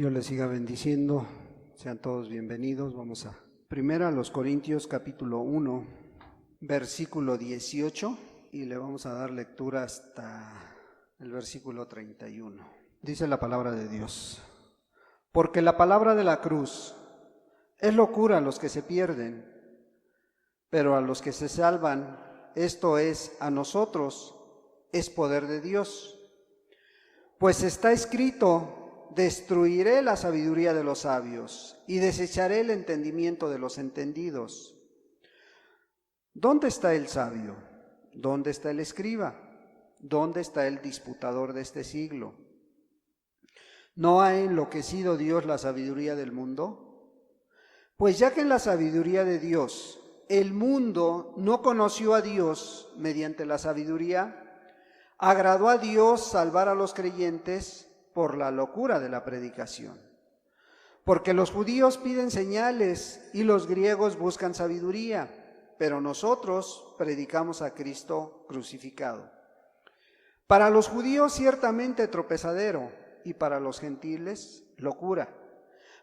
Dios les siga bendiciendo, sean todos bienvenidos. Vamos a los Corintios capítulo 1, versículo 18 y le vamos a dar lectura hasta el versículo 31. Dice la palabra de Dios: porque la palabra de la cruz es locura a los que se pierden, pero a los que se salvan, esto es, a nosotros, es poder de Dios. Pues está escrito: destruiré la sabiduría de los sabios y desecharé el entendimiento de los entendidos. ¿Dónde está el sabio? ¿Dónde está el escriba? ¿Dónde está el disputador de este siglo? ¿No ha enloquecido Dios la sabiduría del mundo? Pues ya que en la sabiduría de Dios el mundo no conoció a Dios mediante la sabiduría, agradó a Dios salvar a los creyentes por la locura de la predicación. Porque los judíos piden señales y los griegos buscan sabiduría, pero nosotros predicamos a Cristo crucificado. Para los judíos ciertamente tropezadero, y para los gentiles locura.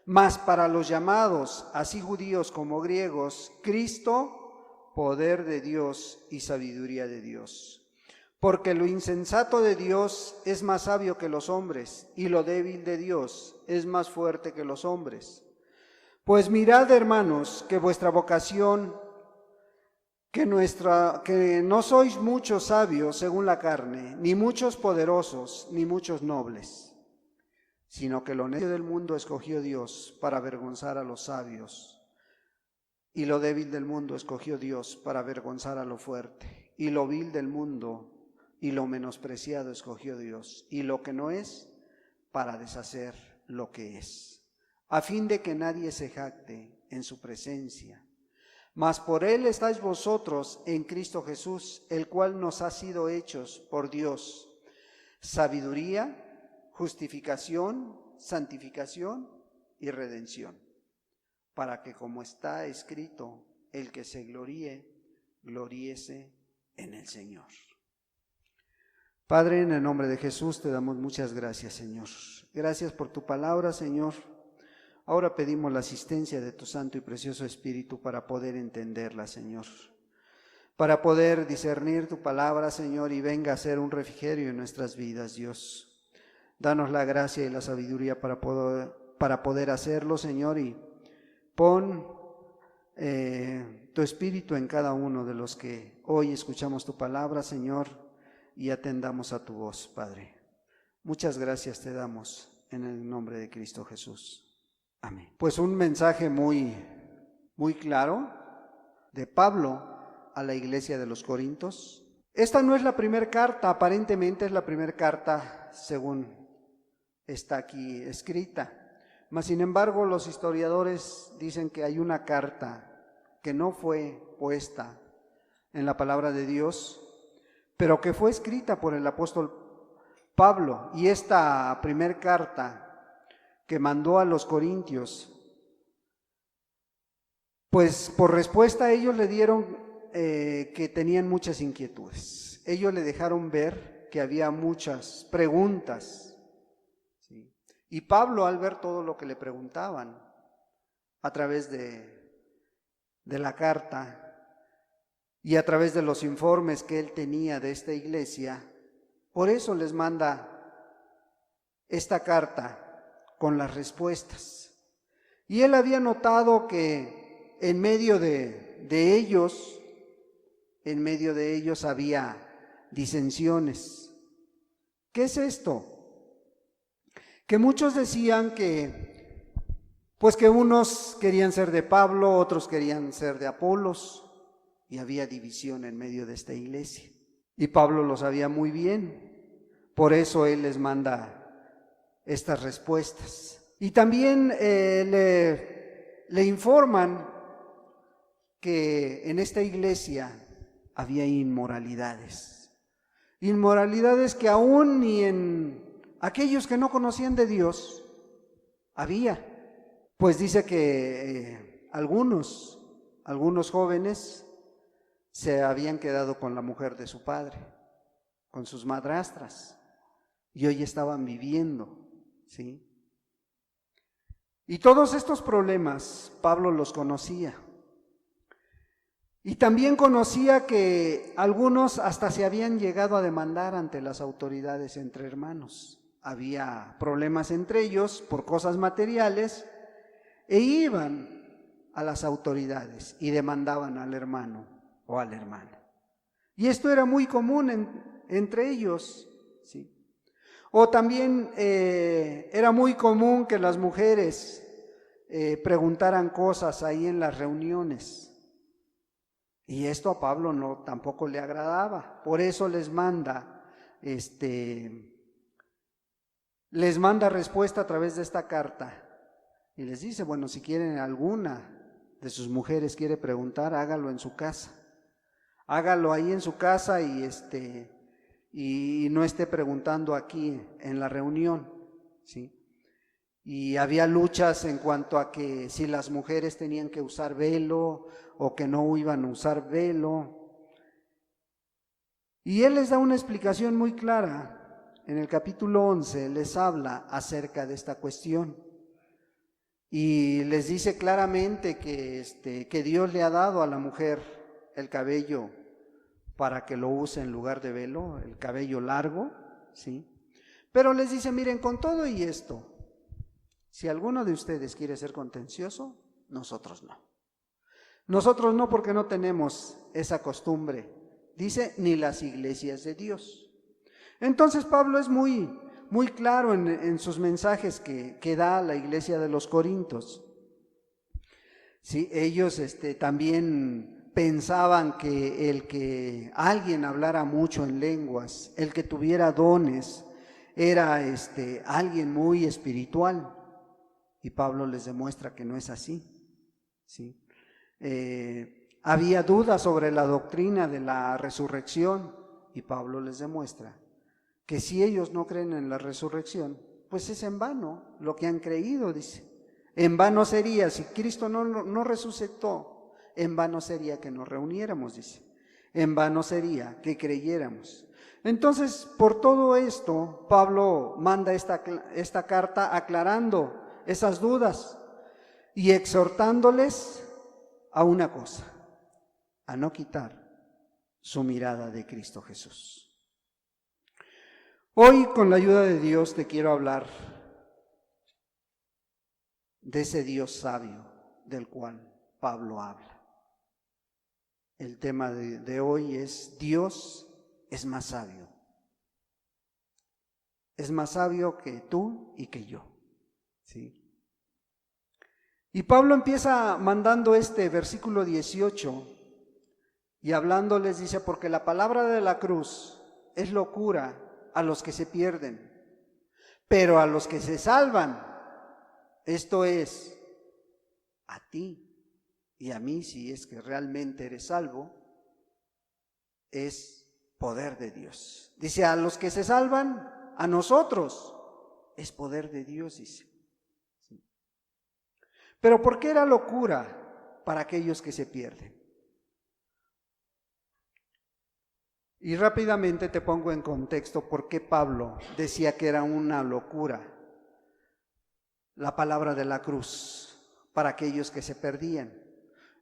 Mas para los llamados, así judíos como griegos, Cristo, poder de Dios y sabiduría de Dios. Porque lo insensato de Dios es más sabio que los hombres, y lo débil de Dios es más fuerte que los hombres. Pues mirad, hermanos, que vuestra vocación, que no sois muchos sabios según la carne, ni muchos poderosos, ni muchos nobles, sino que lo necio del mundo escogió Dios para avergonzar a los sabios, y lo débil del mundo escogió Dios para avergonzar a lo fuerte, y lo vil del mundo y lo menospreciado escogió Dios, y lo que no es, para deshacer lo que es, a fin de que nadie se jacte en su presencia. Mas por él estáis vosotros en Cristo Jesús, el cual nos ha sido hechos por Dios sabiduría, justificación, santificación y redención, para que, como está escrito, el que se gloríe, gloríese en el Señor. Padre, en el nombre de Jesús te damos muchas gracias, Señor. Gracias por tu palabra, Señor. Ahora pedimos la asistencia de tu Santo y Precioso Espíritu para poder entenderla, Señor. Para poder discernir tu palabra, Señor, y venga a ser un refrigerio en nuestras vidas, Dios. Danos la gracia y la sabiduría para poder hacerlo, Señor, y pon tu Espíritu en cada uno de los que hoy escuchamos tu palabra, Señor, y atendamos a tu voz, Padre. Muchas gracias te damos en el nombre de Cristo Jesús. Amén. Pues un mensaje muy claro de Pablo a la iglesia de los Corintios. Esta no es la primera carta, aparentemente es la primera carta según está aquí escrita. Mas sin embargo, los historiadores dicen que hay una carta que no fue puesta en la palabra de Dios, pero que fue escrita por el apóstol Pablo. Y esta primera carta que mandó a los corintios, pues por respuesta a ellos le dieron que tenían muchas inquietudes. Ellos le dejaron ver que había muchas preguntas, ¿sí? Y Pablo, al ver todo lo que le preguntaban a través de la carta, y a través de los informes que él tenía de esta iglesia, por eso les manda esta carta con las respuestas. Y él había notado que en medio de ellos había disensiones. ¿Qué es esto? Que muchos decían que unos querían ser de Pablo, otros querían ser de Apolos, y había división en medio de esta iglesia. Y Pablo lo sabía muy bien, por eso él les manda estas respuestas. Y también le informan que en esta iglesia había inmoralidades que aún ni en aquellos que no conocían de Dios había. Pues dice que algunos jóvenes se habían quedado con la mujer de su padre, con sus madrastras, y hoy estaban viviendo, ¿sí? Y todos estos problemas Pablo los conocía. Y también conocía que algunos hasta se habían llegado a demandar ante las autoridades entre hermanos. Había problemas entre ellos por cosas materiales e iban a las autoridades y demandaban al hermano o a la hermana. Y esto era muy común entre ellos, ¿sí? O también era muy común que las mujeres preguntaran cosas ahí en las reuniones. Y esto a Pablo tampoco le agradaba. Por eso les manda respuesta a través de esta carta. Y les dice, bueno, si quieren alguna de sus mujeres quiere preguntar, hágalo en su casa. Hágalo ahí en su casa y no esté preguntando aquí en la reunión, ¿sí? Y había luchas en cuanto a que si las mujeres tenían que usar velo o que no iban a usar velo. Y él les da una explicación muy clara. En el capítulo 11 les habla acerca de esta cuestión. Y les dice claramente que Dios le ha dado a la mujer el cabello para que lo use en lugar de velo, el cabello largo, ¿sí? Pero les dice, miren, con todo y esto, si alguno de ustedes quiere ser contencioso, nosotros no. Nosotros no, porque no tenemos esa costumbre, dice, ni las iglesias de Dios. Entonces Pablo es muy claro en sus mensajes que da a la iglesia de los Corintios. Sí, ellos también pensaban que el que alguien hablara mucho en lenguas, el que tuviera dones, era alguien muy espiritual. Y Pablo les demuestra que no es así, ¿sí? Había dudas sobre la doctrina de la resurrección y Pablo les demuestra que si ellos no creen en la resurrección, pues es en vano lo que han creído, dice. En vano sería, si Cristo no resucitó, en vano sería que nos reuniéramos, dice. En vano sería que creyéramos. Entonces, por todo esto, Pablo manda esta carta aclarando esas dudas y exhortándoles a una cosa, a no quitar su mirada de Cristo Jesús. Hoy, con la ayuda de Dios, te quiero hablar de ese Dios sabio del cual Pablo habla. El tema de hoy es: Dios es más sabio. Es más sabio que tú y que yo, ¿sí? Y Pablo empieza mandando este versículo 18 y hablándoles, dice, porque la palabra de la cruz es locura a los que se pierden, pero a los que se salvan, esto es, a ti y a mí, si es que realmente eres salvo, es poder de Dios. Dice, a los que se salvan, a nosotros, es poder de Dios, dice. ¿Sí? Pero ¿por qué era locura para aquellos que se pierden? Y rápidamente te pongo en contexto por qué Pablo decía que era una locura la palabra de la cruz para aquellos que se perdían.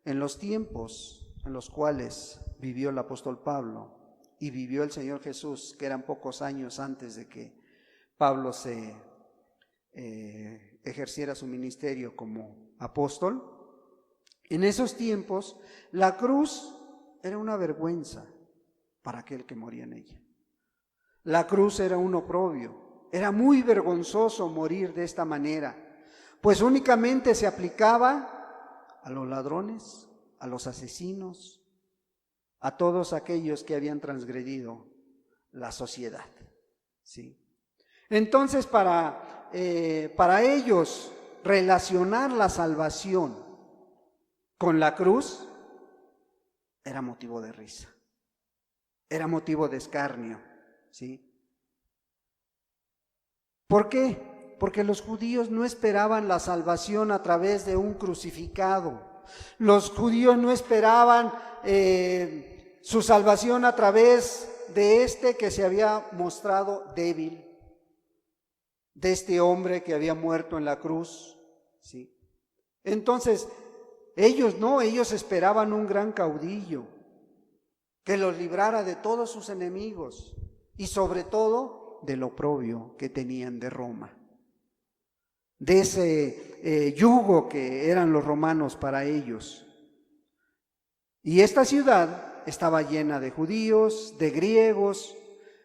En los tiempos en los cuales vivió el apóstol Pablo y vivió el Señor Jesús, que eran pocos años antes de que Pablo se ejerciera su ministerio como apóstol, en esos tiempos la cruz era una vergüenza para aquel que moría en ella. La cruz era un oprobio, era muy vergonzoso morir de esta manera, pues únicamente se aplicaba a los ladrones, a los asesinos, a todos aquellos que habían transgredido la sociedad, ¿sí? Entonces, para ellos relacionar la salvación con la cruz era motivo de risa, era motivo de escarnio, ¿sí? ¿Por qué? Porque los judíos no esperaban la salvación a través de un crucificado. Los judíos no esperaban su salvación a través de que se había mostrado débil, de este hombre que había muerto en la cruz, ¿sí? Entonces, ellos esperaban un gran caudillo que los librara de todos sus enemigos y sobre todo del oprobio que tenían de Roma, de ese yugo que eran los romanos para ellos. Y esta ciudad estaba llena de judíos, de griegos,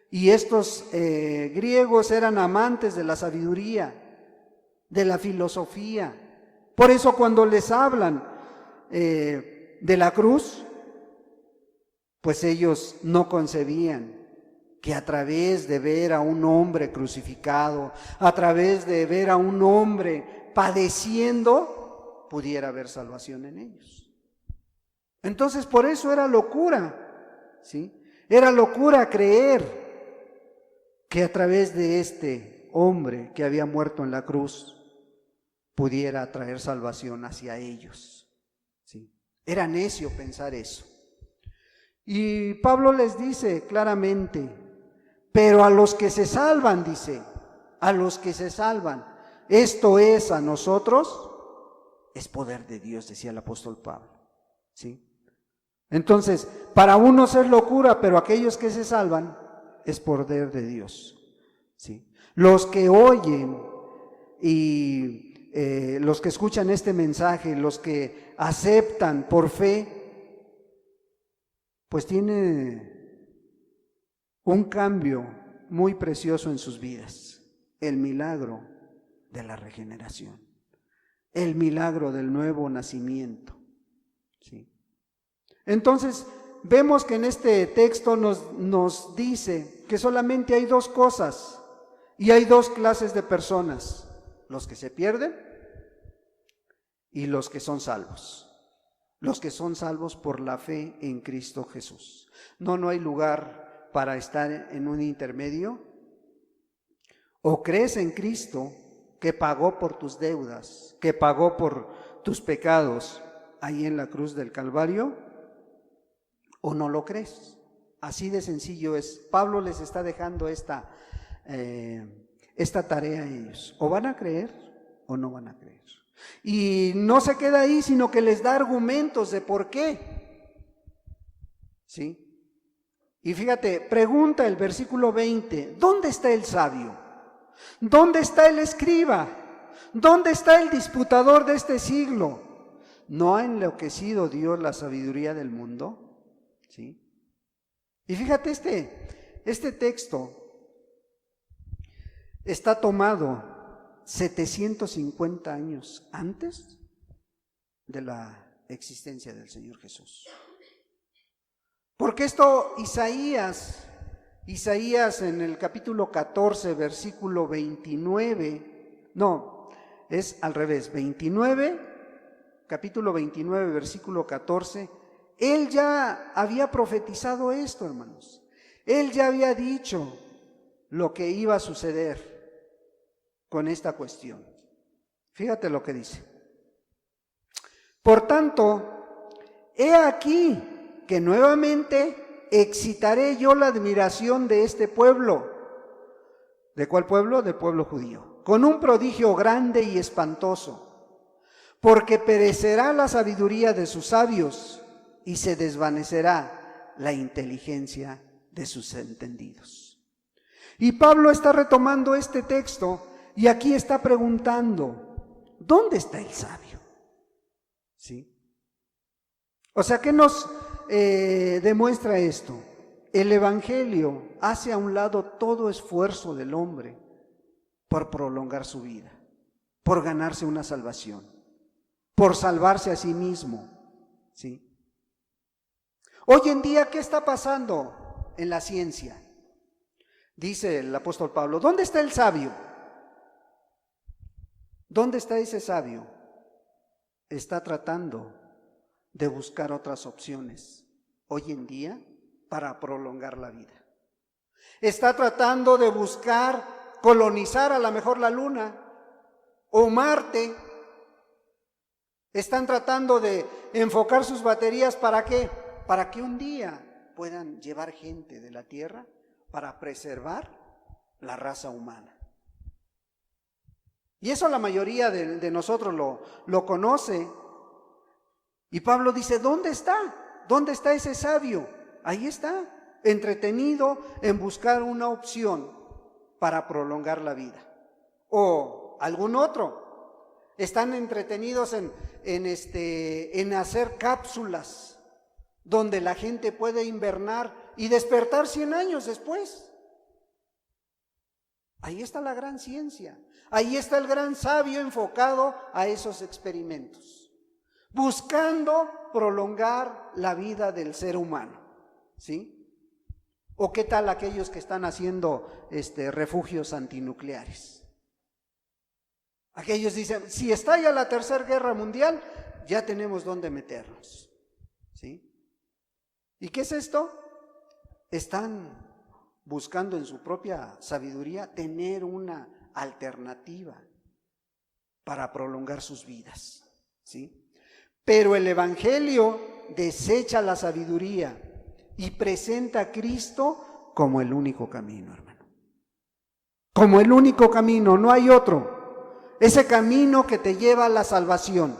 y estos griegos eran amantes de la sabiduría, de la filosofía. Por eso cuando les hablan de la cruz, pues ellos no concebían que a través de ver a un hombre crucificado, a través de ver a un hombre padeciendo, pudiera haber salvación en ellos. Entonces por eso era locura, ¿sí? Era locura creer que a través de este hombre que había muerto en la cruz pudiera traer salvación hacia ellos, ¿sí? Era necio pensar eso. Y Pablo les dice claramente, pero a los que se salvan, dice, a los que se salvan, esto es a nosotros, es poder de Dios, decía el apóstol Pablo, ¿sí? Entonces, para unos es locura, pero aquellos que se salvan es poder de Dios, ¿sí? Los que oyen y los que escuchan este mensaje, los que aceptan por fe, pues tiene un cambio muy precioso en sus vidas, el milagro de la regeneración, el milagro del nuevo nacimiento, ¿sí? Entonces, vemos que en este texto nos dice que solamente hay dos cosas y hay dos clases de personas, los que se pierden y los que son salvos. Los que son salvos por la fe en Cristo Jesús. No hay lugar para estar en un intermedio. O crees en Cristo que pagó por tus deudas, que pagó por tus pecados ahí en la cruz del Calvario, o no lo crees. Así de sencillo es. Pablo les está dejando esta tarea a ellos. O van a creer o no van a creer. Y no se queda ahí, sino que les da argumentos de por qué. ¿Sí? Y fíjate, pregunta el versículo 20, ¿dónde está el sabio? ¿Dónde está el escriba? ¿Dónde está el disputador de este siglo? ¿No ha enloquecido Dios la sabiduría del mundo? ¿Sí? Y fíjate, este texto está tomado 750 años antes de la existencia del Señor Jesús. Porque esto Isaías en el capítulo 14, versículo 29, no, es al revés, capítulo 29, versículo 14, él ya había profetizado esto, hermanos. Él ya había dicho lo que iba a suceder con esta cuestión. Fíjate lo que dice. Por tanto, he aquí que nuevamente excitaré yo la admiración de este pueblo. ¿De cuál pueblo? Del pueblo judío. Con un prodigio grande y espantoso, porque perecerá la sabiduría de sus sabios y se desvanecerá la inteligencia de sus entendidos. Y Pablo está retomando este texto y aquí está preguntando, ¿dónde está el sabio? ¿Sí? O sea, ¿qué nos demuestra esto? El Evangelio hace a un lado todo esfuerzo del hombre por prolongar su vida, por ganarse una salvación, por salvarse a sí mismo, ¿sí? Hoy en día, ¿qué está pasando en la ciencia? Dice el apóstol Pablo, ¿dónde está el sabio? ¿Dónde está ese sabio? Está tratando de buscar otras opciones hoy en día para prolongar la vida. Está tratando de buscar colonizar a lo mejor la Luna o Marte. Están tratando de enfocar sus baterías ¿para qué? Para que un día puedan llevar gente de la Tierra para preservar la raza humana. Y eso la mayoría de nosotros lo conoce. Y Pablo dice, ¿dónde está? ¿Dónde está ese sabio? Ahí está, entretenido en buscar una opción para prolongar la vida. O algún otro. Están entretenidos en hacer cápsulas donde la gente puede invernar y despertar 100 años después. Ahí está la gran ciencia. Ahí está el gran sabio enfocado a esos experimentos, buscando prolongar la vida del ser humano, ¿sí? ¿O qué tal aquellos que están haciendo refugios antinucleares? Aquellos dicen, si estalla la Tercera Guerra Mundial, ya tenemos dónde meternos, ¿sí? ¿Y qué es esto? Están buscando en su propia sabiduría tener una alternativa para prolongar sus vidas, ¿sí? Pero el Evangelio desecha la sabiduría y presenta a Cristo como el único camino, hermano. Como el único camino, no hay otro. Ese camino que te lleva a la salvación,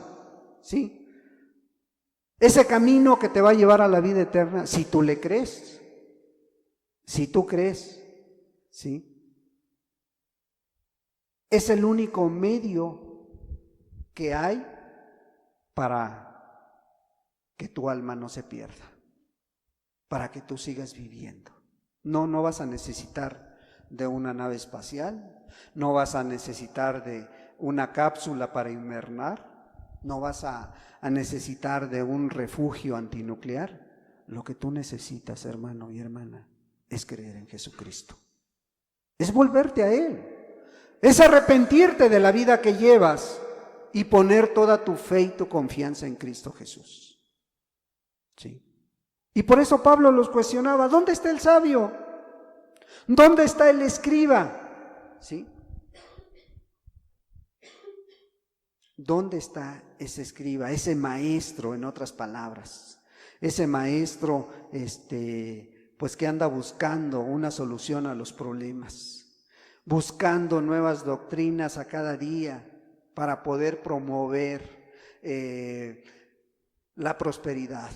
¿sí? Ese camino que te va a llevar a la vida eterna, si tú le crees. Si tú crees, ¿sí? Es el único medio que hay para que tu alma no se pierda, para que tú sigas viviendo. No vas a necesitar de una nave espacial, no vas a necesitar de una cápsula para invernar, no vas a necesitar de un refugio antinuclear. Lo que tú necesitas, hermano y hermana, es creer en Jesucristo, es volverte a Él, es arrepentirte de la vida que llevas y poner toda tu fe y tu confianza en Cristo Jesús, ¿sí? Y por eso Pablo los cuestionaba, ¿dónde está el sabio? ¿Dónde está el escriba? ¿Sí? ¿Dónde está ese escriba, ese maestro, en otras palabras? Ese maestro, pues que anda buscando una solución a los problemas, buscando nuevas doctrinas a cada día para poder promover la prosperidad.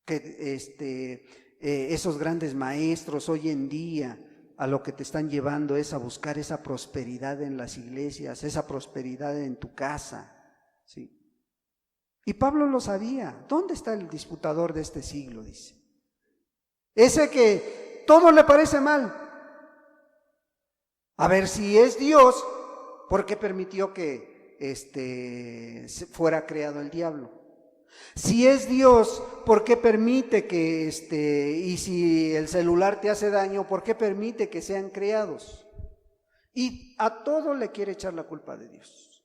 Que esos grandes maestros hoy en día a lo que te están llevando es a buscar esa prosperidad en las iglesias, esa prosperidad en tu casa, ¿sí? Y Pablo lo sabía. ¿Dónde está el disputador de este siglo? Dice. Ese que todo le parece mal. A ver, si es Dios, ¿por qué permitió que fuera creado el diablo? Si es Dios, ¿por qué permite que y si el celular te hace daño, ¿por qué permite que sean creados? Y a todo le quiere echar la culpa de Dios.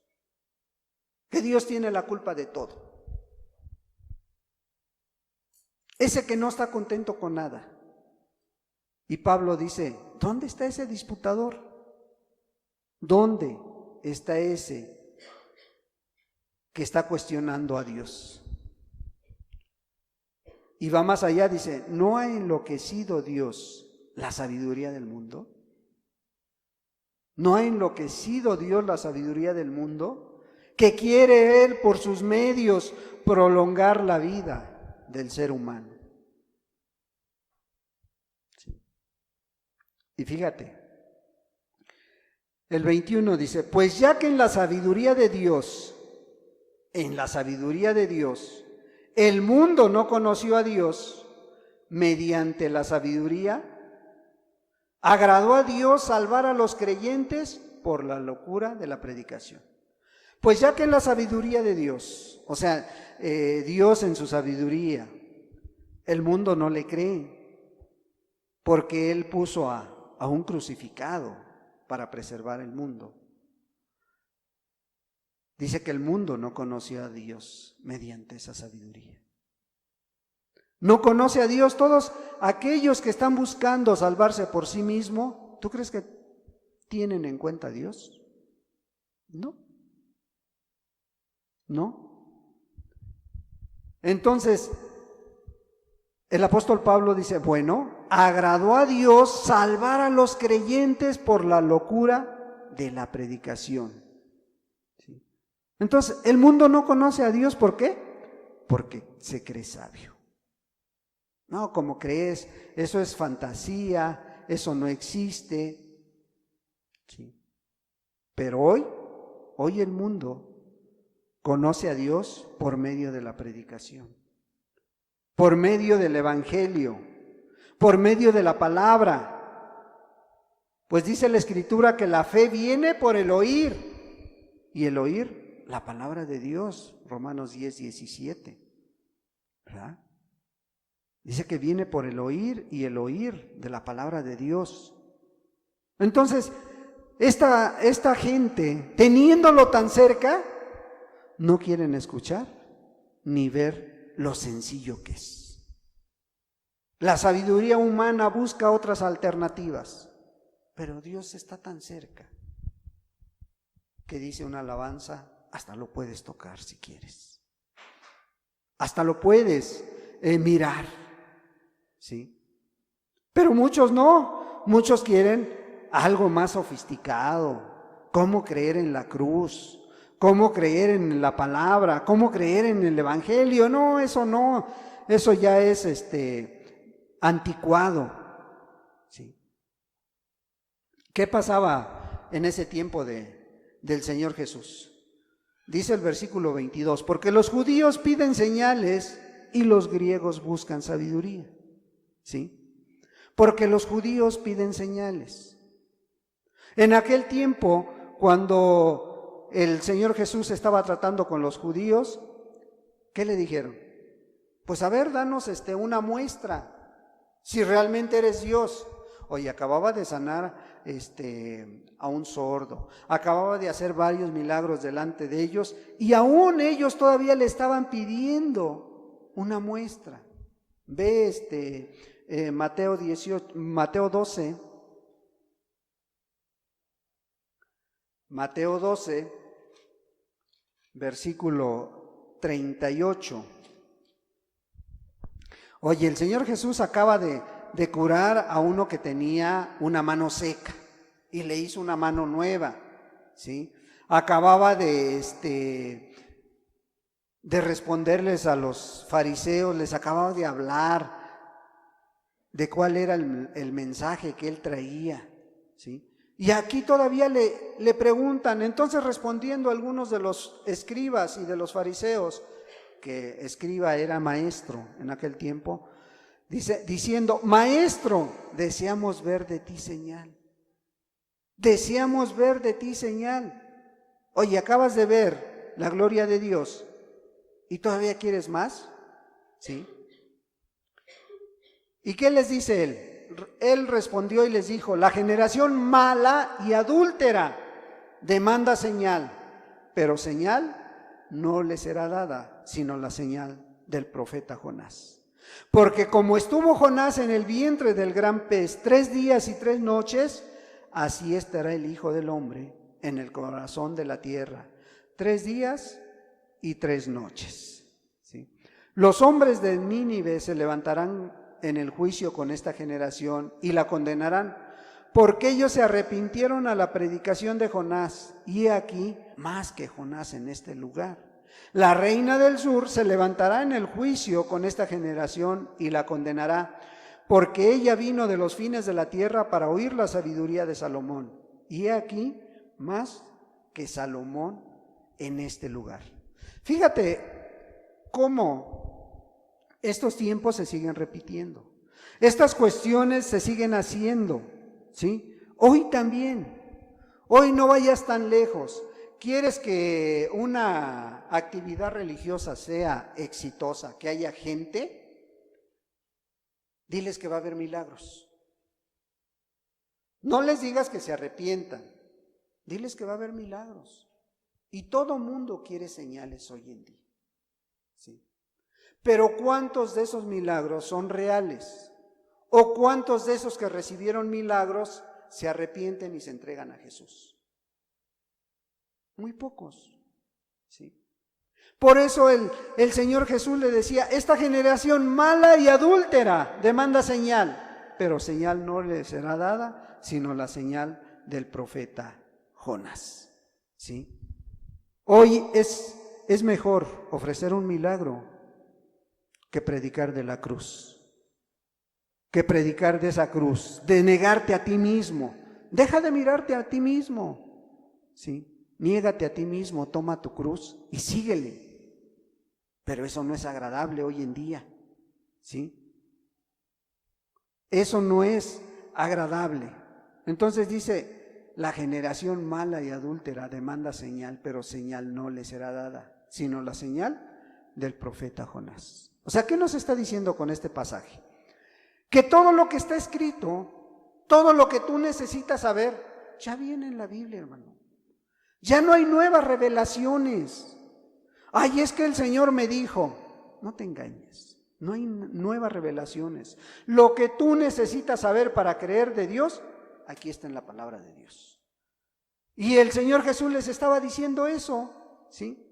Que Dios tiene la culpa de todo. Ese que no está contento con nada. Y Pablo dice, ¿dónde está ese disputador? ¿Dónde está ese que está cuestionando a Dios? Y va más allá, dice, ¿no ha enloquecido Dios la sabiduría del mundo? ¿No ha enloquecido Dios la sabiduría del mundo? Que quiere Él por sus medios prolongar la vida del ser humano. Sí. Y fíjate, el 21 dice, pues ya que en la sabiduría de Dios, el mundo no conoció a Dios, mediante la sabiduría, agradó a Dios salvar a los creyentes por la locura de la predicación. Pues ya que en la sabiduría de Dios, o sea, Dios en su sabiduría, el mundo no le cree, porque Él puso a un crucificado para preservar el mundo. Dice que el mundo no conoció a Dios mediante esa sabiduría. No conoce a Dios. Todos aquellos que están buscando salvarse por sí mismo, ¿tú crees que tienen en cuenta a Dios? No. No. Entonces, el apóstol Pablo dice, bueno, agradó a Dios salvar a los creyentes por la locura de la predicación. ¿Sí? Entonces, el mundo no conoce a Dios, ¿por qué? Porque se cree sabio. No, como crees, eso es fantasía, eso no existe. ¿Sí? Pero hoy el mundo conoce a Dios por medio de la predicación, por medio del evangelio, por medio de la palabra. Pues dice la Escritura que la fe viene por el oír, y el oír la palabra de Dios, Romanos 10:17, ¿verdad? Dice que viene por el oír y el oír de la palabra de Dios. Entonces, esta gente, teniéndolo tan cerca, no quieren escuchar ni ver lo sencillo que es. La sabiduría humana busca otras alternativas, pero Dios está tan cerca que dice una alabanza, hasta lo puedes tocar si quieres. Hasta lo puedes mirar, ¿sí? Pero muchos no, muchos quieren algo más sofisticado, cómo creer en la cruz, cómo creer en la palabra, cómo creer en el evangelio. No, eso ya es anticuado, ¿sí? ¿Qué pasaba en ese tiempo del Señor Jesús? Dice el versículo 22, porque los judíos piden señales y los griegos buscan sabiduría, ¿sí? Porque los judíos piden señales. En aquel tiempo, cuando el Señor Jesús estaba tratando con los judíos, ¿qué le dijeron? Pues a ver, danos una muestra, si realmente eres Dios. Oye, acababa de sanar a un sordo, acababa de hacer varios milagros delante de ellos, y aún ellos todavía le estaban pidiendo una muestra. Ve Mateo 12, versículo 38. Oye, el Señor Jesús acaba de curar a uno que tenía una mano seca y le hizo una mano nueva, ¿sí? Acababa de responderles a los fariseos, les acababa de hablar de cuál era el mensaje que él traía, ¿sí? Y aquí todavía le preguntan. Entonces, respondiendo algunos de los escribas y de los fariseos, que escriba era maestro en aquel tiempo, diciendo, maestro, deseamos ver de ti señal. Deseamos ver de ti señal. Oye, acabas de ver la gloria de Dios y todavía quieres más, ¿sí? ¿Y qué les dice él? Él respondió y les dijo, la generación mala y adúltera demanda señal, pero señal no le será dada, sino la señal del profeta Jonás. Porque como estuvo Jonás en el vientre del gran pez 3 días y 3 noches, así estará el Hijo del Hombre en el corazón de la tierra 3 días y 3 noches. ¿Sí? Los hombres de Nínive se levantarán en el juicio con esta generación y la condenarán, porque ellos se arrepintieron a la predicación de Jonás, y he aquí más que Jonás en este lugar. La reina del sur se levantará en el juicio con esta generación y la condenará, porque ella vino de los fines de la tierra para oír la sabiduría de Salomón, y he aquí más que Salomón en este lugar. Fíjate cómo estos tiempos se siguen repitiendo. Estas cuestiones se siguen haciendo, ¿sí? Hoy también. Hoy no vayas tan lejos. ¿Quieres que una actividad religiosa sea exitosa, que haya gente? Diles que va a haber milagros. No les digas que se arrepientan. Diles que va a haber milagros. Y todo mundo quiere señales hoy en día, ¿sí? Pero ¿cuántos de esos milagros son reales? ¿O cuántos de esos que recibieron milagros se arrepienten y se entregan a Jesús? Muy pocos, ¿sí? Por eso el Señor Jesús le decía, esta generación mala y adúltera demanda señal, pero señal no le será dada, sino la señal del profeta Jonás, ¿sí? Hoy es mejor ofrecer un milagro que predicar de la cruz, que predicar de esa cruz, de negarte a ti mismo. Deja de mirarte a ti mismo, ¿sí? Niégate a ti mismo, toma tu cruz y síguele. Pero eso no es agradable hoy en día, ¿sí? Eso no es agradable. Entonces dice, la generación mala y adúltera demanda señal, pero señal no le será dada, sino la señal del profeta Jonás. O sea, ¿qué nos está diciendo con este pasaje? Que todo lo que está escrito, todo lo que tú necesitas saber, ya viene en la Biblia, hermano. Ya no hay nuevas revelaciones. Ay, es que el Señor me dijo. No te engañes, no hay nuevas revelaciones. Lo que tú necesitas saber para creer de Dios, aquí está en la palabra de Dios. Y el Señor Jesús les estaba diciendo eso, ¿sí?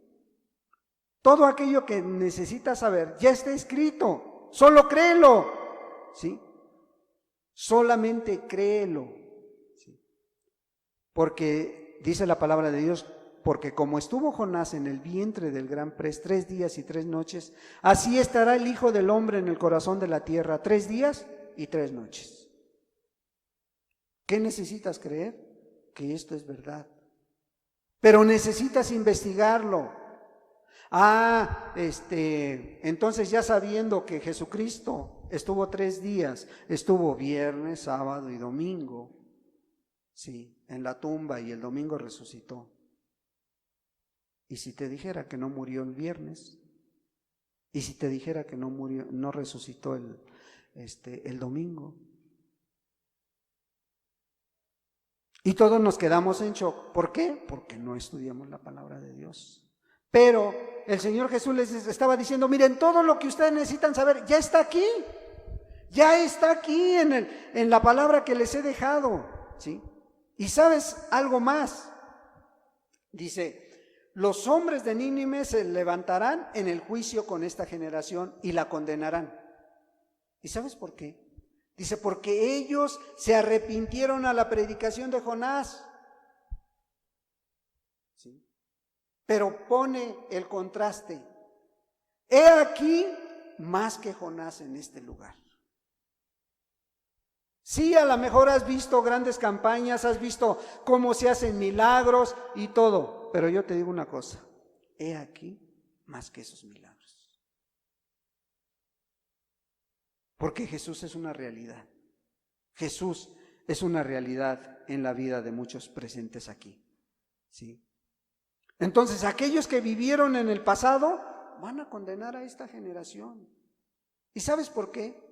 Todo aquello que necesitas saber ya está escrito, solo créelo, ¿sí? Solamente créelo, ¿sí? Porque dice la palabra de Dios, porque como estuvo Jonás en el vientre del gran pez 3 días y 3 noches, así estará el Hijo del Hombre en el corazón de la tierra 3 días y 3 noches. ¿Qué necesitas creer? Que esto es verdad. Pero necesitas investigarlo. Entonces ya sabiendo que Jesucristo estuvo 3 días, estuvo viernes, sábado y domingo, sí, en la tumba, y el domingo resucitó. ¿Y si te dijera que no murió el viernes? ¿Y si te dijera que no murió, no resucitó el domingo? Y todos nos quedamos en shock. ¿Por qué? Porque no estudiamos la palabra de Dios. Pero el Señor Jesús les estaba diciendo, miren, todo lo que ustedes necesitan saber ya está aquí. Ya está aquí en la palabra que les he dejado, ¿sí? Y sabes algo más. Dice, los hombres de Nínive se levantarán en el juicio con esta generación y la condenarán. ¿Y sabes por qué? Dice, porque ellos se arrepintieron a la predicación de Jonás. ¿Sí? Pero pone el contraste. He aquí más que Jonás en este lugar. Sí, a lo mejor has visto grandes campañas, has visto cómo se hacen milagros y todo, pero yo te digo una cosa, he aquí más que esos milagros. Porque Jesús es una realidad. Jesús es una realidad en la vida de muchos presentes aquí, ¿sí? Entonces, aquellos que vivieron en el pasado van a condenar a esta generación. ¿Y sabes por qué?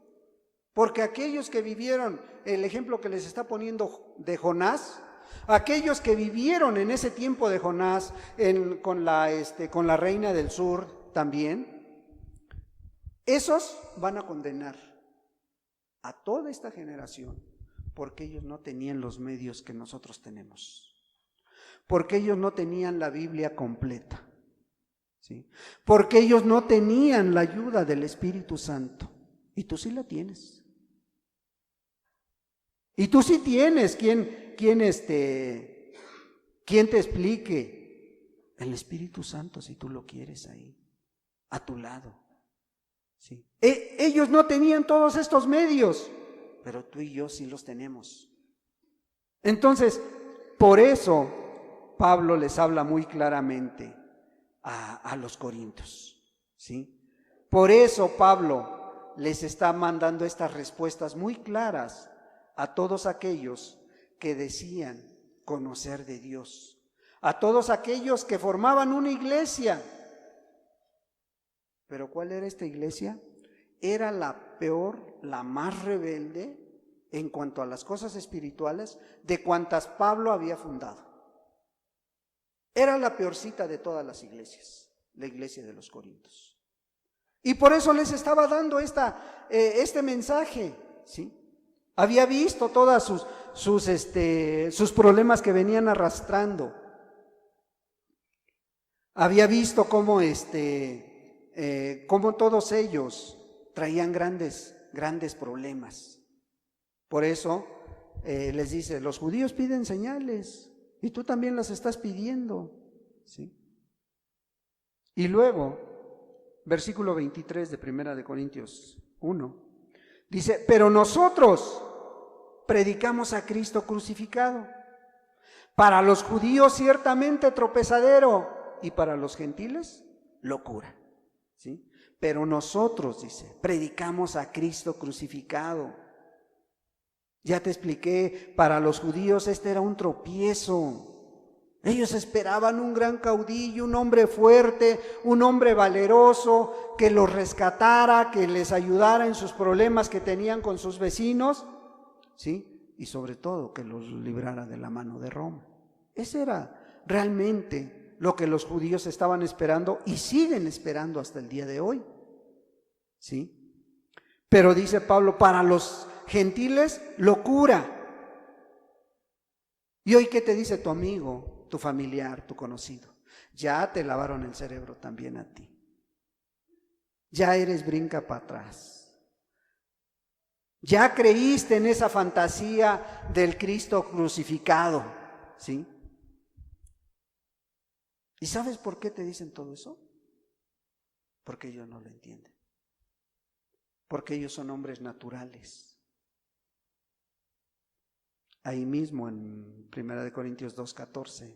Porque aquellos que vivieron, el ejemplo que les está poniendo de Jonás, aquellos que vivieron en ese tiempo de Jonás, con la reina del sur también, esos van a condenar a toda esta generación, porque ellos no tenían los medios que nosotros tenemos, porque ellos no tenían la Biblia completa, ¿sí? Porque ellos no tenían la ayuda del Espíritu Santo, y tú sí la tienes. Y tú sí tienes quien te explique, el Espíritu Santo, si tú lo quieres ahí, a tu lado. ¿Sí? Ellos no tenían todos estos medios, pero tú y yo sí los tenemos. Entonces, por eso Pablo les habla muy claramente a los corintios, ¿sí? Por eso Pablo les está mandando estas respuestas muy claras a todos aquellos que decían conocer de Dios, a todos aquellos que formaban una iglesia. ¿Pero cuál era esta iglesia? Era la peor, la más rebelde en cuanto a las cosas espirituales de cuantas Pablo había fundado. Era la peorcita de todas las iglesias, la iglesia de los Corintios. Y por eso les estaba dando este mensaje, ¿sí? Había visto todas sus problemas que venían arrastrando. Había visto cómo todos ellos traían grandes problemas. Por eso les dice, los judíos piden señales Y tú también las estás pidiendo, ¿sí? Y luego, versículo 23 de 1 Corintios 1, dice, pero nosotros predicamos a Cristo crucificado. Para los judíos ciertamente tropezadero y para los gentiles locura, ¿sí? Pero nosotros, dice, predicamos a Cristo crucificado. Ya te expliqué, para los judíos este era un tropiezo. Ellos esperaban un gran caudillo, un hombre fuerte, un hombre valeroso, que los rescatara, que les ayudara en sus problemas que tenían con sus vecinos, ¿sí? Y sobre todo que los librara de la mano de Roma. Ese era realmente lo que los judíos estaban esperando y siguen esperando hasta el día de hoy, ¿sí? Pero dice Pablo, para los gentiles, locura. ¿Y hoy qué te dice tu amigo, tu familiar, tu conocido? Ya te lavaron el cerebro también a ti. Ya eres brinca para atrás. Ya creíste en esa fantasía del Cristo crucificado, ¿sí? ¿Y sabes por qué te dicen todo eso? Porque ellos no lo entienden. Porque ellos son hombres naturales. Ahí mismo en 1 Corintios 2:14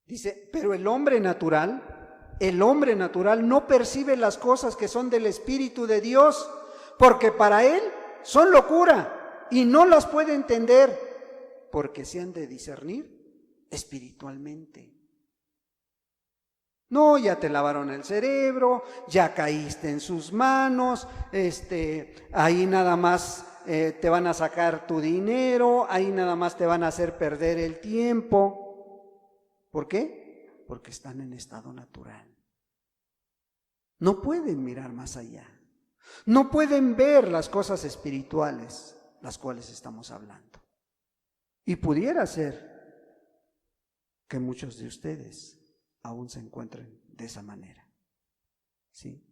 dice, pero el hombre natural no percibe las cosas que son del Espíritu de Dios, porque para él son locura y no las puede entender, porque se han de discernir espiritualmente. No, ya te lavaron el cerebro, ya caíste en sus manos, ahí nada más te van a sacar tu dinero, ahí nada más te van a hacer perder el tiempo. ¿Por qué? Porque están en estado natural. No pueden mirar más allá. No pueden ver las cosas espirituales, las cuales estamos hablando. Y pudiera ser que muchos de ustedes aún se encuentren de esa manera, ¿sí?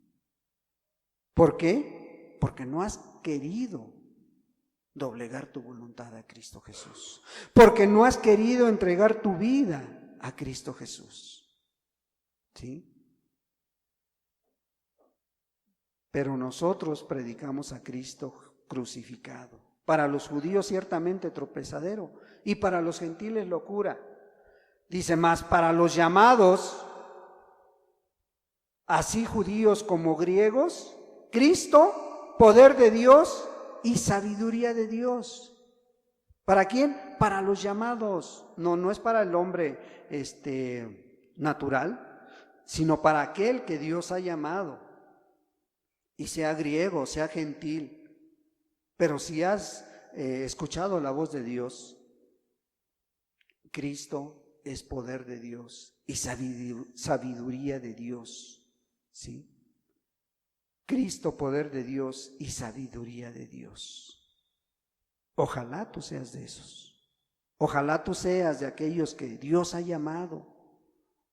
¿Por qué? Porque no has querido doblegar tu voluntad a Cristo Jesús. Porque no has querido entregar tu vida a Cristo Jesús, ¿sí? Pero nosotros predicamos a Cristo crucificado. Para los judíos ciertamente tropezadero y para los gentiles locura. Dice más, para los llamados, así judíos como griegos, Cristo, poder de Dios y sabiduría de Dios. ¿Para quién? Para los llamados. No es para el hombre natural, sino para aquel que Dios ha llamado. Y sea griego, sea gentil. Pero si has escuchado la voz de Dios, Cristo es poder de Dios y sabiduría de Dios, ¿sí? Cristo, poder de Dios y sabiduría de Dios. Ojalá tú seas de esos. Ojalá tú seas de aquellos que Dios ha llamado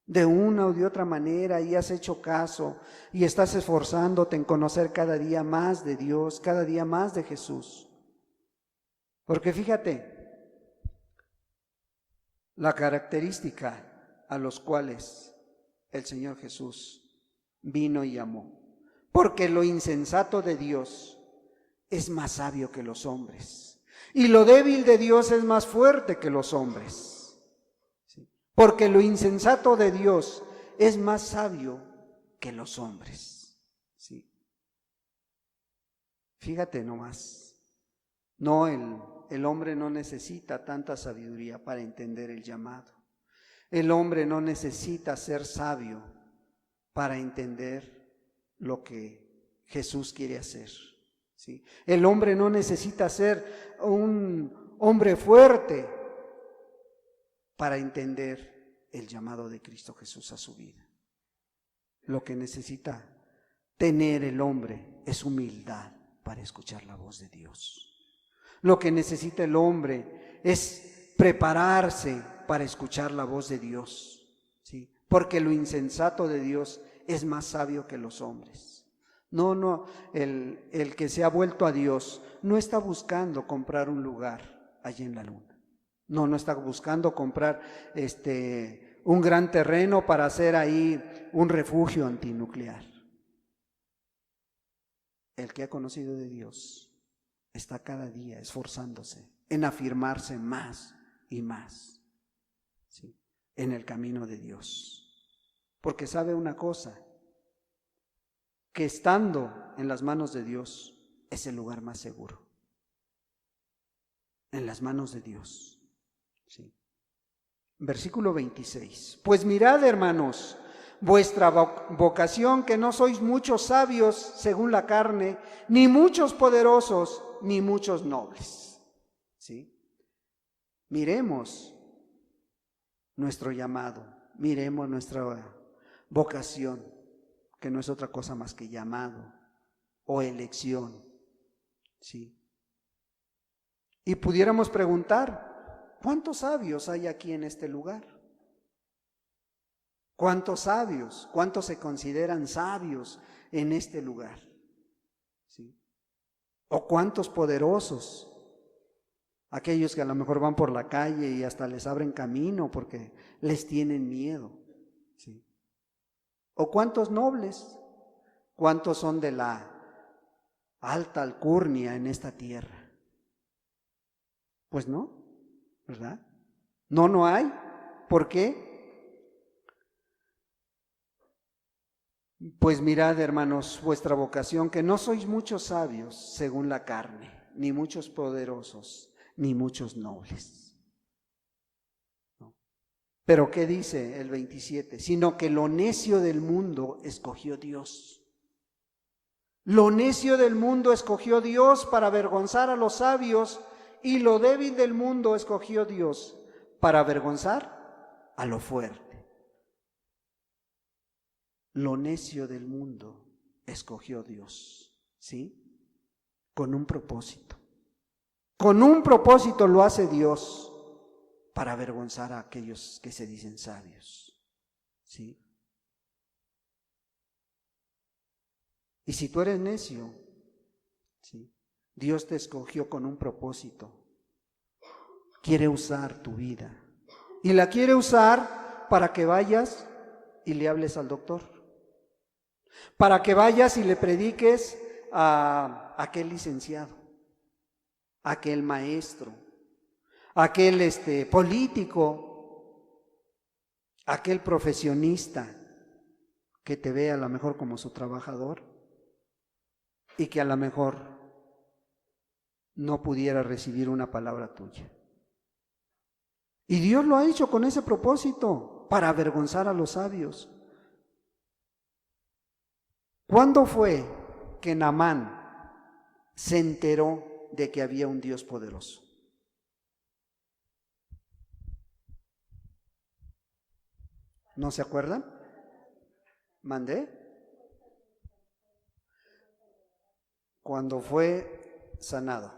de una o de otra manera y has hecho caso y estás esforzándote en conocer cada día más de Dios, cada día más de Jesús. Porque fíjate, la característica a los cuales el Señor Jesús vino y amó. Porque lo insensato de Dios es más sabio que los hombres, y lo débil de Dios es más fuerte que los hombres. ¿Sí? Porque lo insensato de Dios es más sabio que los hombres. ¿Sí? Fíjate nomás, el hombre no necesita tanta sabiduría para entender el llamado. El hombre no necesita ser sabio para entender lo que Jesús quiere hacer, ¿sí? El hombre no necesita ser un hombre fuerte para entender el llamado de Cristo Jesús a su vida. Lo que necesita tener el hombre es humildad para escuchar la voz de Dios. Lo que necesita el hombre es prepararse para escuchar la voz de Dios, ¿sí? Porque lo insensato de Dios es más sabio que los hombres. El que se ha vuelto a Dios no está buscando comprar un lugar allí en la luna. No está buscando comprar un gran terreno para hacer ahí un refugio antinuclear. El que ha conocido de Dios está cada día esforzándose en afirmarse más y más, ¿sí?, en el camino de Dios. Porque sabe una cosa, que estando en las manos de Dios es el lugar más seguro. En las manos de Dios. ¿Sí? Versículo 26. Pues mirad, hermanos, vuestra vocación, que no sois muchos sabios según la carne, ni muchos poderosos, ni muchos nobles. ¿Sí? Miremos nuestro llamado, miremos nuestra vocación, que no es otra cosa más que llamado o elección. ¿Sí? Y pudiéramos preguntar, ¿cuántos sabios hay aquí en este lugar? ¿Cuántos sabios? ¿Cuántos se consideran sabios en este lugar? ¿Sí? ¿O cuántos poderosos? Aquellos que a lo mejor van por la calle y hasta les abren camino porque les tienen miedo. ¿Sí? ¿O cuántos nobles? ¿Cuántos son de la alta alcurnia en esta tierra? Pues no, ¿verdad? No hay. ¿Por qué? Pues mirad, hermanos, vuestra vocación, que no sois muchos sabios según la carne, ni muchos poderosos, ni muchos nobles. ¿No? Pero ¿qué dice el 27? Sino que lo necio del mundo escogió Dios. Lo necio del mundo escogió Dios para avergonzar a los sabios, y lo débil del mundo escogió Dios para avergonzar a lo fuerte. Lo necio del mundo escogió Dios, ¿sí? Con un propósito. Con un propósito lo hace Dios para avergonzar a aquellos que se dicen sabios, ¿sí? Y si tú eres necio, ¿sí?, Dios te escogió con un propósito. Quiere usar tu vida. Y la quiere usar para que vayas y le hables al doctor. Para que vayas y le prediques a aquel licenciado, a aquel maestro, a aquel político, a aquel profesionista que te ve a lo mejor como su trabajador y que a lo mejor no pudiera recibir una palabra tuya. Y Dios lo ha hecho con ese propósito, para avergonzar a los sabios. ¿Cuándo fue que Naamán se enteró de que había un Dios poderoso? ¿No se acuerdan? ¿Mandé? Cuando fue sanado.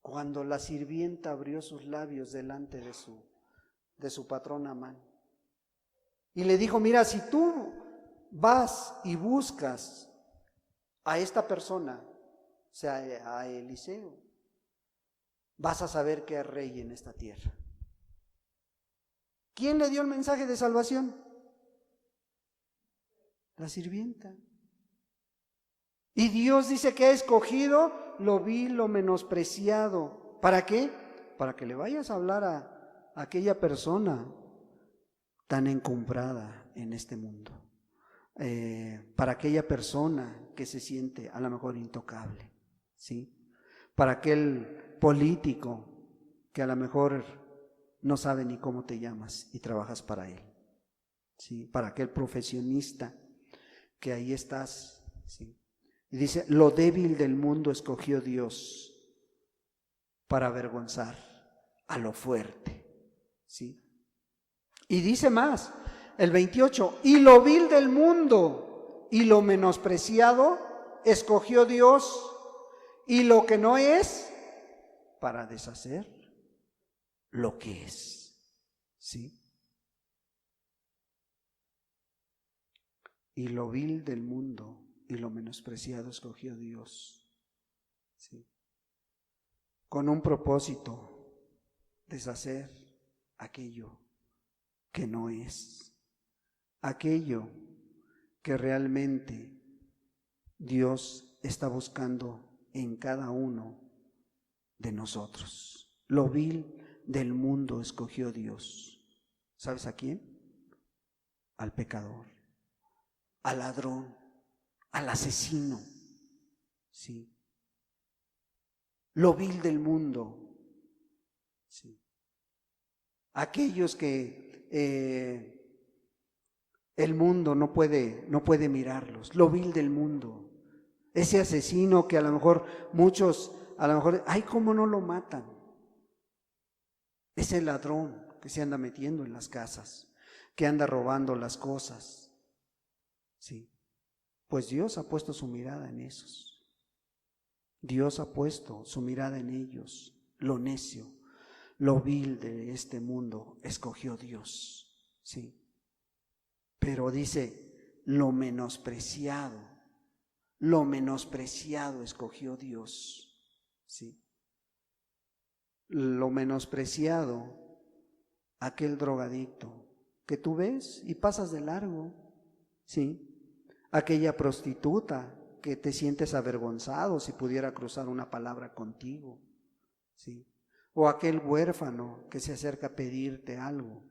Cuando la sirvienta abrió sus labios delante de su patrón Naamán. Y le dijo, mira, si tú vas y buscas a esta persona, o sea, a Eliseo, vas a saber que es rey en esta tierra. ¿Quién le dio el mensaje de salvación? La sirvienta. Y Dios dice que ha escogido lo vil, lo menospreciado. ¿Para qué? Para que le vayas a hablar a aquella persona tan encumbrada en este mundo. Para aquella persona que se siente a lo mejor intocable, ¿sí? Para aquel político que a lo mejor no sabe ni cómo te llamas y trabajas para él, ¿sí? Para aquel profesionista que ahí estás, ¿sí? Y dice, lo débil del mundo escogió Dios para avergonzar a lo fuerte, ¿sí? Y dice más, el 28, y lo vil del mundo y lo menospreciado escogió Dios, y lo que no es, para deshacer lo que es, ¿sí? Y lo vil del mundo y lo menospreciado escogió Dios, ¿sí? con un propósito: deshacer aquello que no es, aquello que realmente Dios está buscando en cada uno de nosotros. Lo vil del mundo escogió Dios. ¿Sabes a quién? Al pecador, al ladrón, al asesino. Sí. Lo vil del mundo. Sí. Aquellos que el mundo no puede mirarlos. Lo vil del mundo. Ese asesino que a lo mejor muchos, ay, ¿cómo no lo matan? Ese ladrón que se anda metiendo en las casas, que anda robando las cosas. Sí. Pues Dios ha puesto su mirada en esos. Dios ha puesto su mirada en ellos. Lo necio, lo vil de este mundo escogió Dios. Sí. Pero dice, lo menospreciado escogió Dios. Sí. Lo menospreciado, aquel drogadicto que tú ves y pasas de largo. Sí. Aquella prostituta que te sientes avergonzado si pudiera cruzar una palabra contigo. Sí. O aquel huérfano que se acerca a pedirte algo.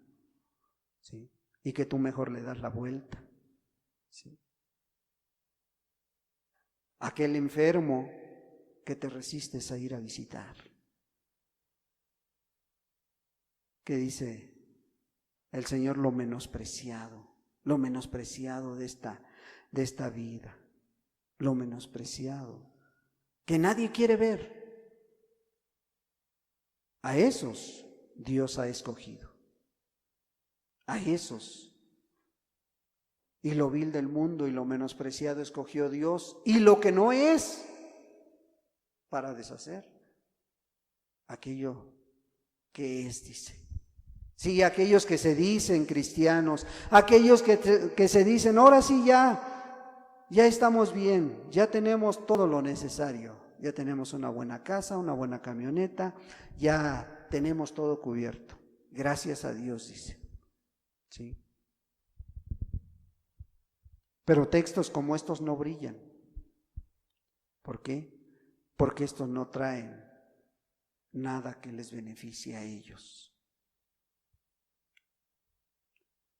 Sí. Y que tú mejor le das la vuelta. ¿Sí? Aquel enfermo que te resistes a ir a visitar. Que dice el Señor, lo menospreciado de esta vida, lo menospreciado, que nadie quiere ver. A esos Dios ha escogido. A esos. Y lo vil del mundo y lo menospreciado escogió Dios, y lo que no es, para deshacer aquello que es, dice. Sí, aquellos que se dicen cristianos, aquellos que se dicen, ahora sí ya estamos bien, ya tenemos todo lo necesario, ya tenemos una buena casa, una buena camioneta, ya tenemos todo cubierto. Gracias a Dios, dice. Sí. Pero textos como estos no brillan. ¿Por qué? Porque estos no traen nada que les beneficie a ellos.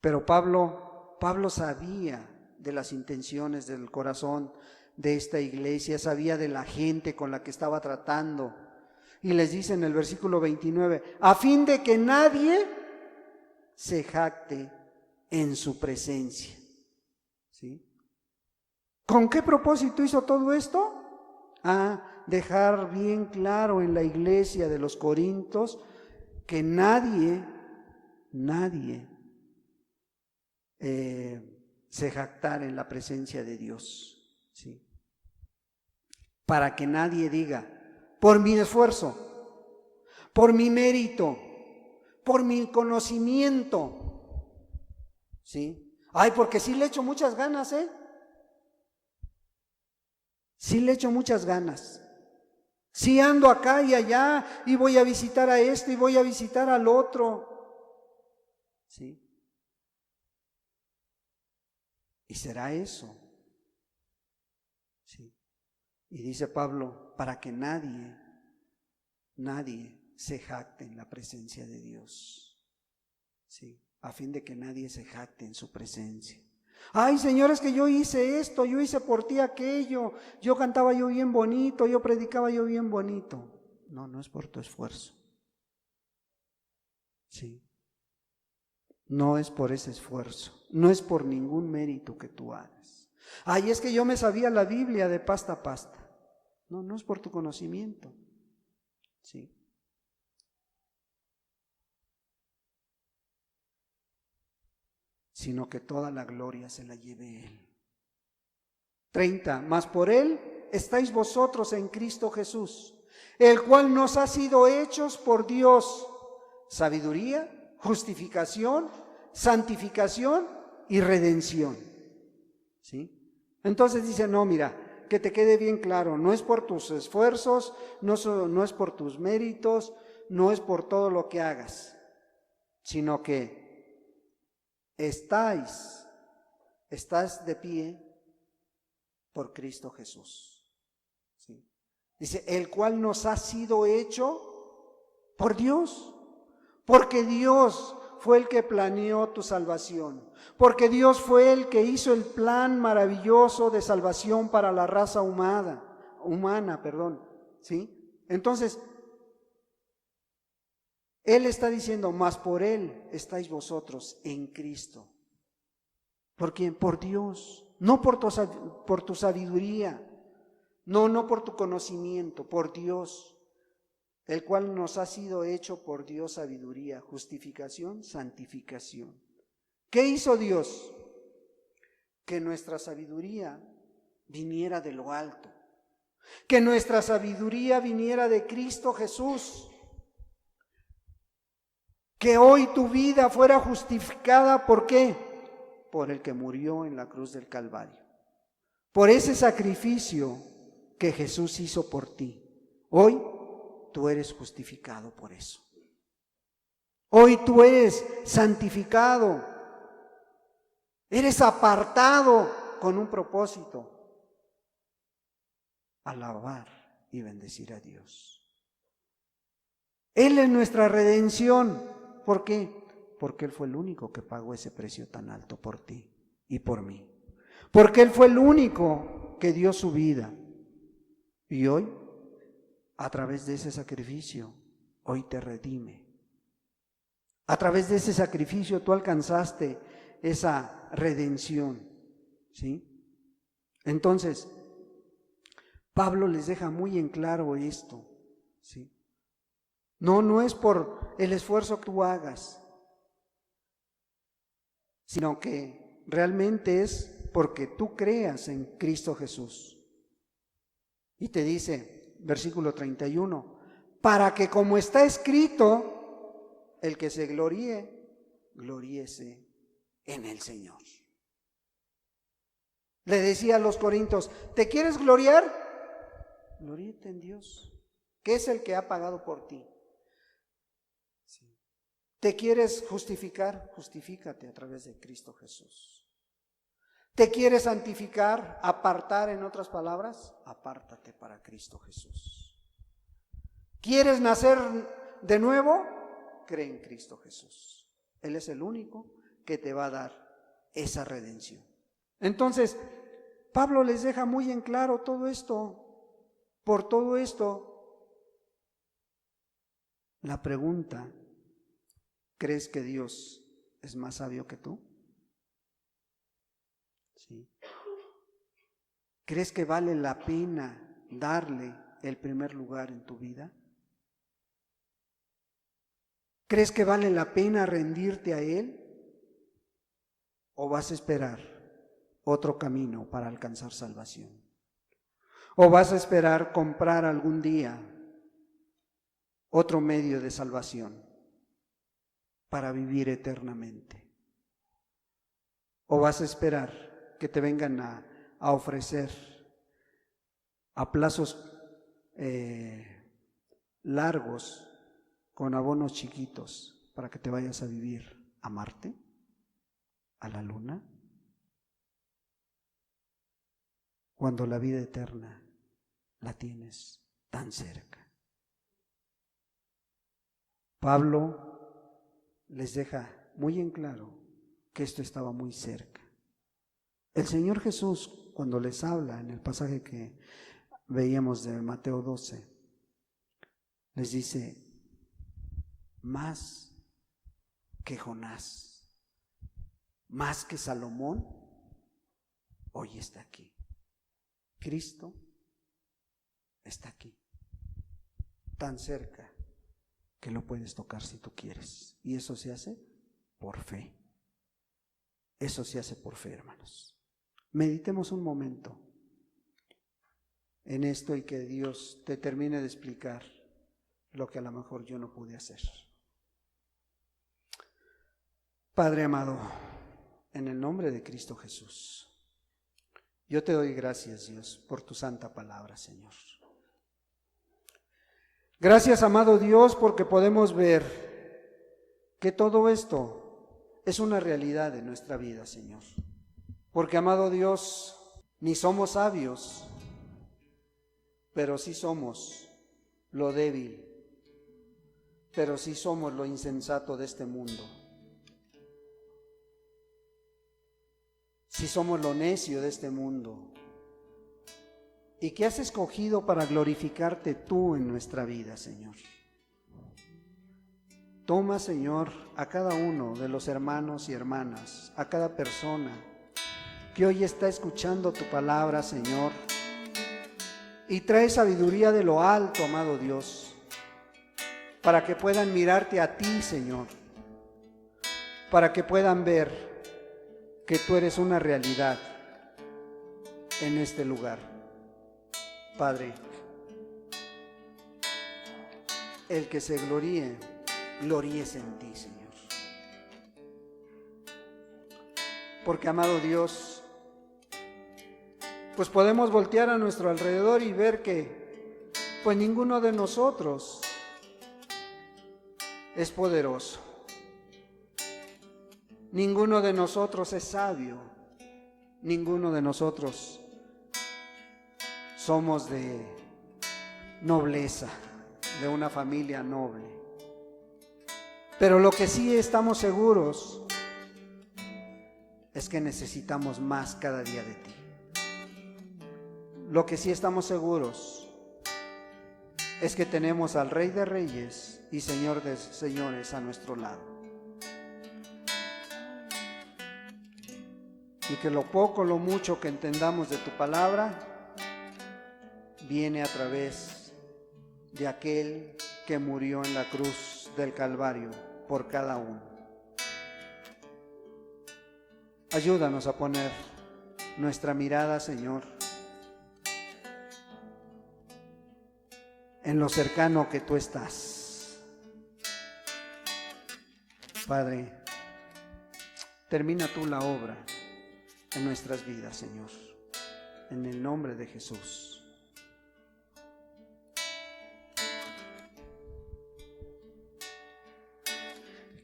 Pero Pablo sabía de las intenciones del corazón de esta iglesia, sabía de la gente con la que estaba tratando. Y les dice en el versículo 29, a fin de que nadie se jacte en su presencia. ¿Sí? ¿Con qué propósito hizo todo esto? Dejar bien claro en la iglesia de los Corintios que nadie se jactara en la presencia de Dios. ¿Sí? Para que nadie diga, por mi esfuerzo, por mi mérito, por mi conocimiento. ¿Sí? Ay, porque sí le echo muchas ganas, Sí le echo muchas ganas. Sí ando acá y allá y voy a visitar a este y voy a visitar al otro. ¿Sí? ¿Y será eso? Sí. Y dice Pablo, para que nadie se jacte en la presencia de Dios. Sí, a fin de que nadie se jacte en su presencia. Ay, señores, que yo hice esto, yo hice por ti aquello, yo cantaba yo bien bonito, yo predicaba yo bien bonito. No es por tu esfuerzo. Sí. No es por ese esfuerzo, no es por ningún mérito que tú hagas. Ay, es que yo me sabía la Biblia de pasta a pasta. No es por tu conocimiento. Sí. Sino que toda la gloria se la lleve Él. 30, mas por Él estáis vosotros en Cristo Jesús, el cual nos ha sido hechos por Dios sabiduría, justificación, santificación y redención. ¿Sí? Entonces dice, no, mira, que te quede bien claro, no es por tus esfuerzos, no es por tus méritos, no es por todo lo que hagas, sino que estás de pie por Cristo Jesús. ¿Sí? Dice, el cual nos ha sido hecho por Dios, porque Dios fue el que planeó tu salvación, porque Dios fue el que hizo el plan maravilloso de salvación para la raza humana, ¿sí? Entonces, Él está diciendo, más por Él estáis vosotros en Cristo. ¿Por quién? Por Dios, no por tu sabiduría, no por tu conocimiento, por Dios, el cual nos ha sido hecho por Dios sabiduría, justificación, santificación. ¿Qué hizo Dios? Que nuestra sabiduría viniera de lo alto, que nuestra sabiduría viniera de Cristo Jesús, que hoy tu vida fuera justificada, ¿por qué? Por el que murió en la cruz del Calvario, por ese sacrificio que Jesús hizo por ti. Hoy tú eres justificado por eso. Hoy tú eres santificado, eres apartado con un propósito: alabar y bendecir a Dios. Él es nuestra redención. ¿Por qué? Porque Él fue el único que pagó ese precio tan alto por ti y por mí. Porque Él fue el único que dio su vida. Y hoy, a través de ese sacrificio, hoy te redime. A través de ese sacrificio tú alcanzaste esa redención, ¿sí? Entonces, Pablo les deja muy en claro esto, ¿sí? No es por el esfuerzo que tú hagas, sino que realmente es porque tú creas en Cristo Jesús. Y te dice, versículo 31, para que como está escrito, el que se gloríe, gloríese en el Señor. Le decía a los corintios, ¿te quieres gloriar? Gloríate en Dios, que es el que ha pagado por ti. Sí. ¿Te quieres justificar? Justifícate a través de Cristo Jesús. ¿Te quieres santificar? Apartar, en otras palabras, apártate para Cristo Jesús. ¿Quieres nacer de nuevo? Cree en Cristo Jesús. Él es el único que te va a dar esa redención. Entonces, Pablo les deja muy en claro todo esto. Por todo esto, la pregunta, ¿crees que Dios es más sabio que tú? ¿Sí? ¿Crees que vale la pena darle el primer lugar en tu vida? ¿Crees que vale la pena rendirte a Él? ¿O vas a esperar otro camino para alcanzar salvación? ¿O vas a esperar comprar algún día otro medio de salvación para vivir eternamente? ¿O vas a esperar que te vengan a ofrecer a plazos largos, con abonos chiquitos, para que te vayas a vivir a Marte, a la Luna, cuando la vida eterna la tienes tan cerca? Pablo les deja muy en claro que esto estaba muy cerca. El Señor Jesús, cuando les habla en el pasaje que veíamos de Mateo 12, les dice, más que Jonás, más que Salomón, hoy está aquí. Cristo está aquí, tan cerca que lo puedes tocar si tú quieres. Y eso se hace por fe. Eso se hace por fe, hermanos. Meditemos un momento en esto y que Dios te termine de explicar lo que a lo mejor yo no pude hacer. Padre amado, en el nombre de Cristo Jesús, Yo te doy gracias, Dios, por tu santa palabra, Señor. Gracias, amado Dios, porque podemos ver que todo esto es una realidad de nuestra vida, Señor. Porque, amado Dios, ni somos sabios, pero sí somos lo débil, pero sí somos lo insensato de este mundo. Sí somos lo necio de este mundo. ¿Y qué has escogido para glorificarte tú en nuestra vida, Señor? Toma, Señor, a cada uno de los hermanos y hermanas, a cada persona que hoy está escuchando tu palabra, Señor, y trae sabiduría de lo alto, amado Dios, para que puedan mirarte a ti, Señor, para que puedan ver que tú eres una realidad en este lugar. Padre, el que se gloríe, gloríese en ti, Señor. Porque, amado Dios, pues podemos voltear a nuestro alrededor y ver que pues ninguno de nosotros es poderoso. Ninguno de nosotros es sabio. Ninguno de nosotros somos de nobleza, de una familia noble. Pero lo que sí estamos seguros es que necesitamos más cada día de ti. Lo que sí estamos seguros es que tenemos al Rey de Reyes y Señor de Señores a nuestro lado. Y que lo poco, lo mucho que entendamos de tu palabra viene a través de aquel que murió en la cruz del Calvario por cada uno. Ayúdanos a poner nuestra mirada, Señor, en lo cercano que tú estás. Padre, termina tú la obra en nuestras vidas, Señor, en el nombre de Jesús.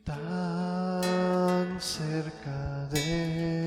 Tan cerca de